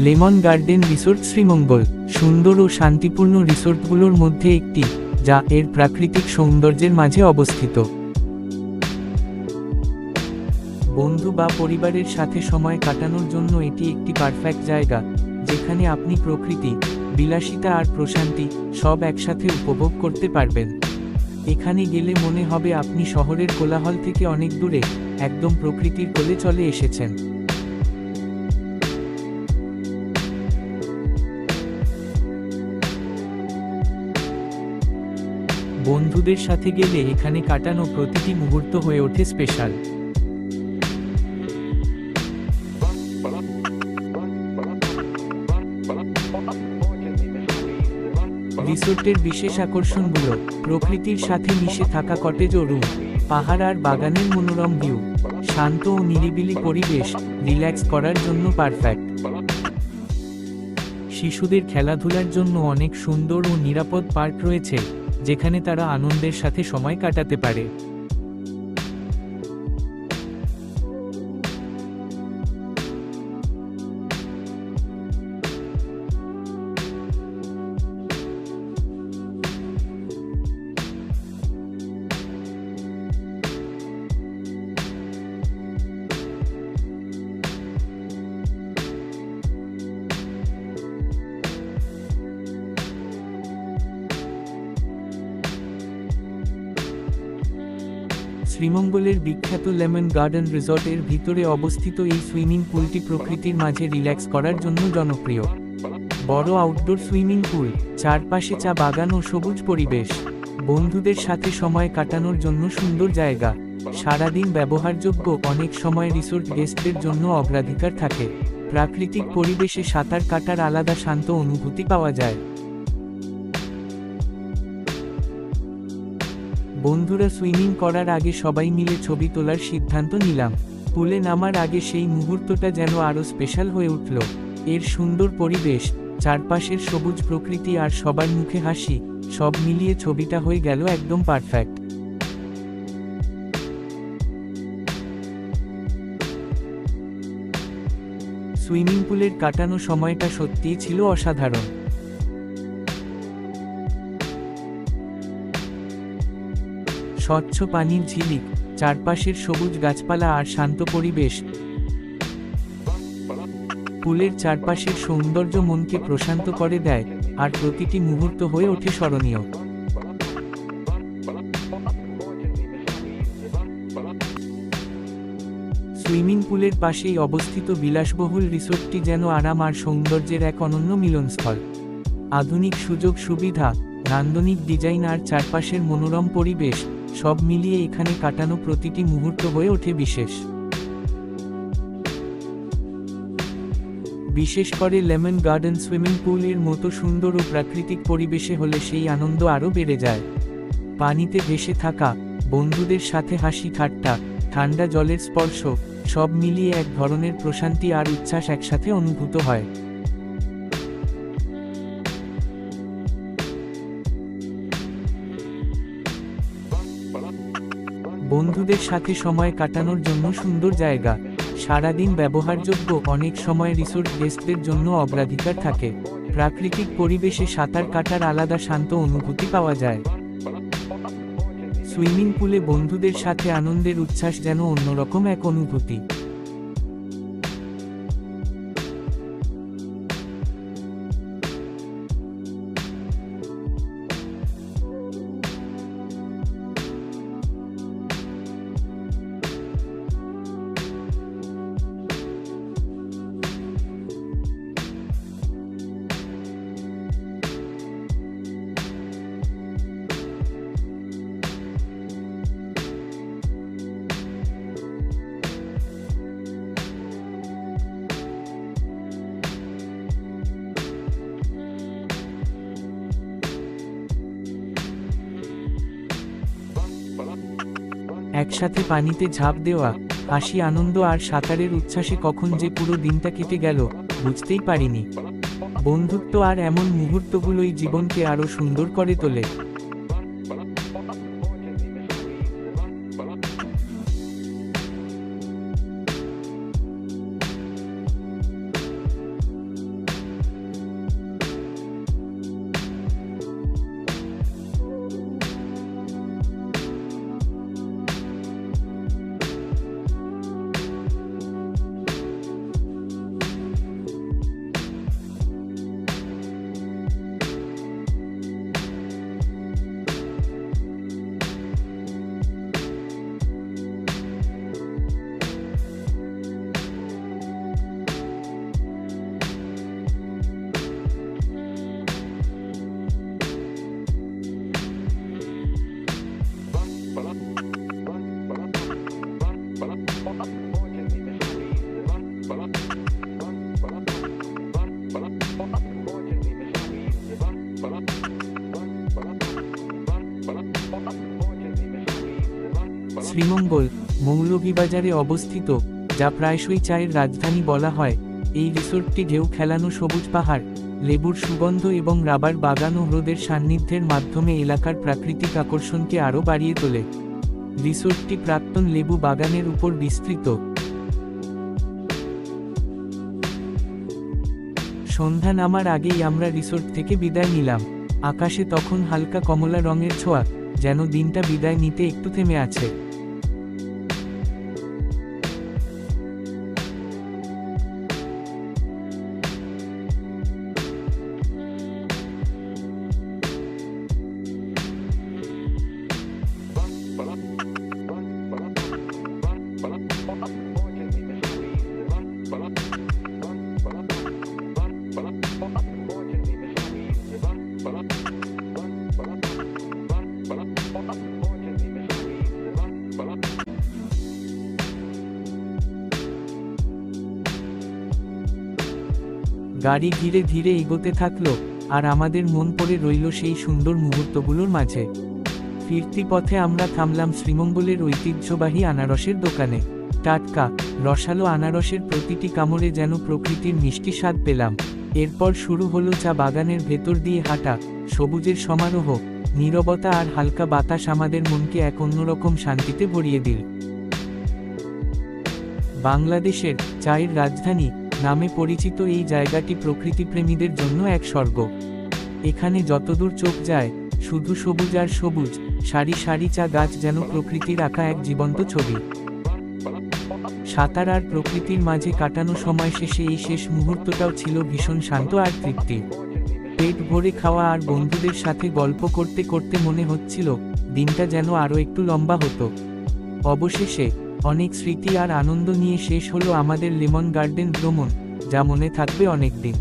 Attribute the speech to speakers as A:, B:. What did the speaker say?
A: Lemon garden resort Sreemangal সুন্দর ও শান্তিপূর্ণ রিসোর্টগুলোর মধ্যে একটি, যা এর প্রাকৃতিক সৌন্দর্যের মাঝে অবস্থিত। বন্ধু বা পরিবারের সাথে সময় কাটানোর জন্য এটি একটি পারফেক্ট জায়গা, যেখানে আপনি প্রকৃতি, বিলাসিতা আর প্রশান্তি সব একসাথে উপভোগ করতে পারবেন। এখানে গেলে মনে হবে আপনি শহরের কোলাহল থেকে অনেক দূরে, একদম প্রকৃতির কোলে চলে এসেছেন। বন্ধুদের সাথে গেলে এখানে কাটানো প্রতিটি মুহূর্ত হয়ে ওঠে স্পেশাল। রিসোর্টের বিশেষ আকর্ষণগুলো: প্রকৃতির সাথে মিশে থাকা কটেজ ও রুম, পাহাড় আর বাগানের মনোরম ভিউ, শান্ত ও নিরিবিলি পরিবেশ, রিল্যাক্স করার জন্য পারফেক্ট। শিশুদের খেলাধুলার জন্য অনেক সুন্দর ও নিরাপদ পার্ক রয়েছে, যেখানে তারা আনন্দের সাথে সময় কাটাতে পারে। শ্রীমঙ্গলের বিখ্যাত লেমন গার্ডেন রিসর্টের ভিতরে অবস্থিত এই সুইমিং পুলটি প্রকৃতির মাঝে রিল্যাক্স করার জন্য জনপ্রিয়। বড় আউটডোর সুইমিং পুল, চারপাশে চা বাগান ও সবুজ পরিবেশ, বন্ধুদের সাথে সময় কাটানোর জন্য সুন্দর জায়গা, সারাদিন ব্যবহারযোগ্য। অনেক সময় রিসোর্ট গেস্টদের জন্য অগ্রাধিকার থাকে। প্রাকৃতিক পরিবেশে সাঁতার কাটার আলাদা শান্ত অনুভূতি পাওয়া যায়। বন্ধুরা সুইমিং করার আগে সবাই মিলে ছবি তোলার সিদ্ধান্ত নিলাম। পুলে নামার আগে সেই মুহূর্তটা যেন আরও স্পেশাল হয়ে উঠল। এর সুন্দর পরিবেশ, চারপাশের সবুজ প্রকৃতি আর সবার মুখে হাসি, সব মিলিয়ে ছবিটা হয়ে গেল একদম পারফেক্ট। সুইমিং পুলের কাটানো সময়টা সত্যিই ছিল অসাধারণ। স্বচ্ছ পানির ঝিলিক, চারপাশের সবুজ গাছপালা আর শান্ত পরিবেশ, পুলের চারপাশের সৌন্দর্য মনকে প্রশান্ত করে দেয়, আর প্রতিটি মুহূর্ত হয়ে ওঠে স্মরণীয়। সুইমিং পুলের পাশেই অবস্থিত বিলাসবহুল রিসোর্টটি যেন আরাম আর সৌন্দর্যের এক অনন্য মিলনস্থল। আধুনিক সুযোগ সুবিধা, নান্দনিক ডিজাইন আর চারপাশের মনোরম পরিবেশ, সব মিলিয়ে এখানে কাটানো প্রতিটি মুহূর্ত হয়ে ওঠে বিশেষ। বিশেষ করে লেমন গার্ডেন সুইমিং পুলের মতো সুন্দর ও প্রাকৃতিক পরিবেশে হলে সেই আনন্দ আরও বেড়ে যায়। পানিতে ভেসে থাকা, বন্ধুদের সাথে হাসি ঠাট্টা, ঠান্ডা জলের স্পর্শ, সব মিলিয়ে এক ধরনের প্রশান্তি আর উচ্ছ্বাস একসাথে অনুভূত হয়। বন্ধুদের সাথে সময় কাটানোর জন্য সুন্দর জায়গা, সারাদিন ব্যবহারযোগ্য। অনেক সময় রিসোর্ট গেস্টদের জন্য অগ্রাধিকার থাকে। প্রাকৃতিক পরিবেশে সাঁতার কাটার আলাদা শান্ত অনুভূতি পাওয়া যায়। সুইমিং পুলে বন্ধুদের সাথে আনন্দের উচ্ছ্বাস যেন অন্যরকম এক অনুভূতি। একসাথে পানিতে ঝাঁপ দেওয়া, হাসি আনন্দ আর সাঁতারের উচ্ছ্বাসে কখন যে পুরো দিনটা কেটে গেল বুঝতেই পারিনি। বন্ধুত্ব আর এমন মুহূর্তগুলোই জীবনকে আরও সুন্দর করে তোলে। শ্রীমঙ্গল মৌলভীবাজারে অবস্থিত, যা প্রায়শই চায়ের রাজধানী বলা হয়। এই রিসোর্টটি ঢেউ খেলানো সবুজ পাহাড়, লেবুর সুগন্ধ এবং রাবার বাগান ও হ্রদের সান্নিধ্যের মাধ্যমে এলাকার প্রাকৃতিক আকর্ষণকে আরও বাড়িয়ে তোলে। রিসোর্টটি প্রাক্তন লেবু বাগানের উপর বিস্তৃত। সন্ধ্যা নামার আগেই আমরা রিসোর্ট থেকে বিদায় নিলাম। আকাশে তখন হালকা কমলা রঙের ছোঁয়া, যেন দিনটা বিদায় নিতে একটু থেমে আছে। গাড়ি ধীরে ধীরে এগোতে থাকলো, আর আমাদের মন পড়ে রইল সেই সুন্দর মুহূর্তগুলোর মাঝে। ফিরতি পথে আমরা থামলাম শ্রীমঙ্গলের ঐতিহ্যবাহী আনারসের দোকানে। টাটকা রসালো আনারসের প্রতিটি কামড়ে যেন প্রকৃতির মিষ্টি স্বাদ পেলাম। এরপর শুরু হলো চা বাগানের ভেতর দিয়ে হাঁটা, সবুজের সমারোহ, নীরবতা আর হালকা বাতাস আমাদের মনকে এক অন্যরকম শান্তিতে ভরিয়ে দিল। বাংলাদেশের চায়ের রাজধানী নামে পরিচিত এই জায়গাটি প্রকৃতিপ্রেমীদের জন্য এক স্বর্গ। এখানে যতদূর চোখ যায় শুধু সবুজ আর সবুজ, সারি সারি চা গাছ যেন প্রকৃতির আঁকা এক জীবন্ত ছবি। সাঁতার আর প্রকৃতির মাঝে কাটানো সময় শেষে এই শেষ মুহূর্তটাও ছিল ভীষণ শান্ত আর তৃপ্তির। পেট ভরে খাওয়া আর বন্ধুদের সাথে গল্প করতে করতে মনে হচ্ছিল দিনটা যেন আরও একটু লম্বা হতো। অবশেষে অনেক স্মৃতি আর আনন্দ নিয়ে শেষ হলো আমাদের লেমন গার্ডেন ভ্রমণ, যা মনে থাকবে অনেক দিন।